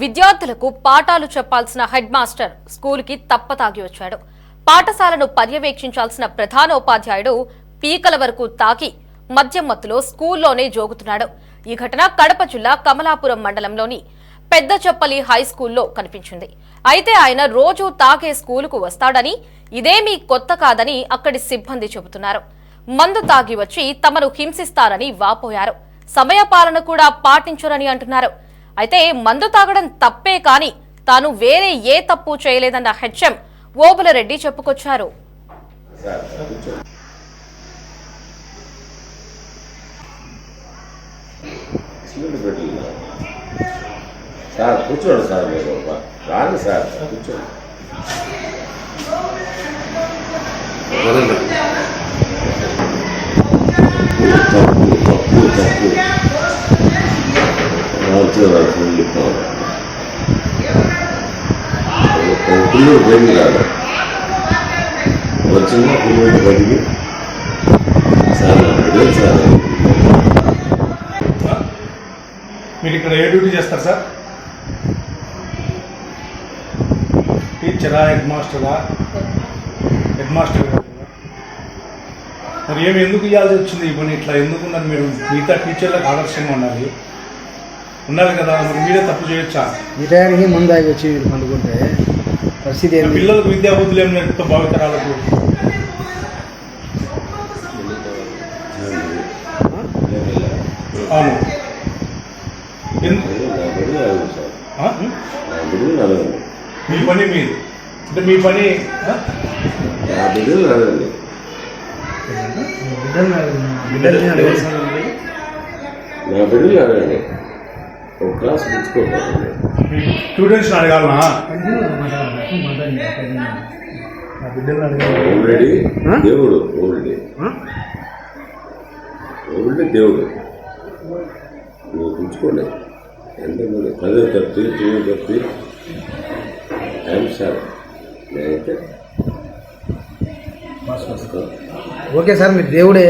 విద్యార్థులకు పాఠాలు చెప్పాల్సిన హెడ్ మాస్టర్ స్కూలుకి తప్పతాగి వచ్చాడు. పాఠశాలను పర్యవేక్షించాల్సిన ప్రధానోపాధ్యాయుడు పీకల వరకు తాకి మద్యం మత్తులో స్కూల్లోనే జోగుతున్నాడు. ఈ ఘటన కడప జిల్లా కమలాపురం మండలంలోని పెద్ద చెప్పలి హై స్కూల్లో కనిపించింది. అయితే ఆయన రోజూ తాగే స్కూలుకు వస్తాడని, ఇదేమీ కొత్త కాదని అక్కడి సిబ్బంది చెబుతున్నారు. మందు తాగి వచ్చి తమను హింసిస్తారని వాపోయారు. సమయపాలన కూడా పాటించరని అంటున్నారు. అయితే మందు తాగడం తప్పే కాని తాను వేరే ఏ తప్పు చేయలేదన్న హెచ్ఎం ఓబులరెడ్డి చెప్పుకొచ్చారు. సార్ కూర్చోండి సార్, మీరు రాండి సార్, కూర్చోండి. పిల్లలు బయటికి రాదు, వచ్చిందా పిల్లలు బయటికి సార్ సార్. మీరు ఇక్కడ ఏ డ్యూటీ చేస్తారు సార్? టీచరా, హెడ్ మాస్టరా? హెడ్ మాస్టర్ మరి ఏమి ఎందుకు ఇవ్వాల్సి వచ్చింది ఈ పని? ఇట్లా ఎందుకున్నారు మీరు? మిగతా టీచర్లకు ఆదర్శంగా ఉండాలి కదా, మరి మీరే తప్పు చేయొచ్చా? ఈ టైంకి ముందు ఆగి వచ్చి పండుకుంటే పరిస్థితి ఏంటి? పిల్లలకు విద్యాబుద్ధులు ఏమి ఎంతో భావితరాలకు అవును. మీ పని మీరు అంటే మీ పని నా బిడ్డలు రాదండి, నా బిడ్డలు రాదండి. ఒక క్లాస్ తెచ్చుకోకండి. స్టూడెంట్స్ అడగాలనా? నా బిడ్డలు అడగాలి. ఆల్రెడీ దేవుడు, ఓల్రెడీ దేవుడు నువ్వు తెచ్చుకోండి. ఎంతమంది 10 తప్పి 2 తప్పి ఐఎమ్ సార్. నేనైతే ఓకే సార్, మీరు దేవుడే.